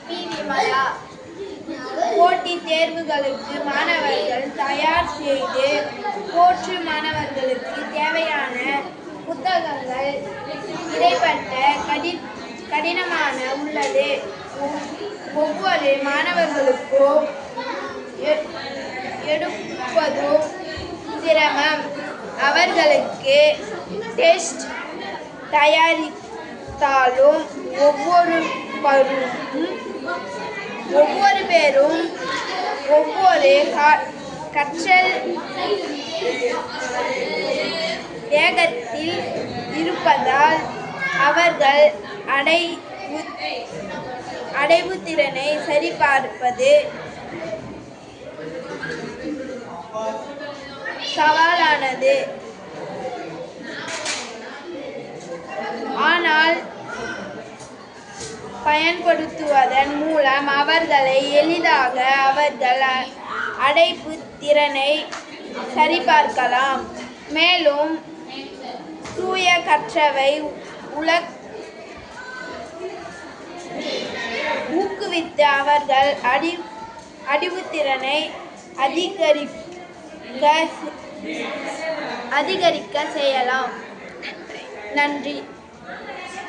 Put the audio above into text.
B Vimala. போட்டித் தேர்வுகளுக்கு மாணவர்கள் தயார் செய்து போற்று மாணவர்களுக்கு தேவையான புத்தகங்கள் இடைப்பட்ட கடினமான உள்ளது. ஒவ்வொரு மாணவர்களுக்கும் எடுப்பதும் சிரமம். அவர்களுக்கு டெஸ்ட் தயாரித்தாலும் ஒவ்வொரு பேரும் ஒவ்வொரு கற்றல் வேகத்தில் இருப்பதால் அவர்கள் அடைவு திறனை சரிபார்ப்பது சவாலானது. ஆனால் பயன்படுத்துவதன் மூலம் அவர்களை எளிதாக அவர்கள் அடைப்பு திறனை சரிபார்க்கலாம். மேலும் தூய கற்றவை ஊக்குவித்து அவர்கள் அடைவுத்திறனை அதிகரிக்க செய்யலாம். நன்றி.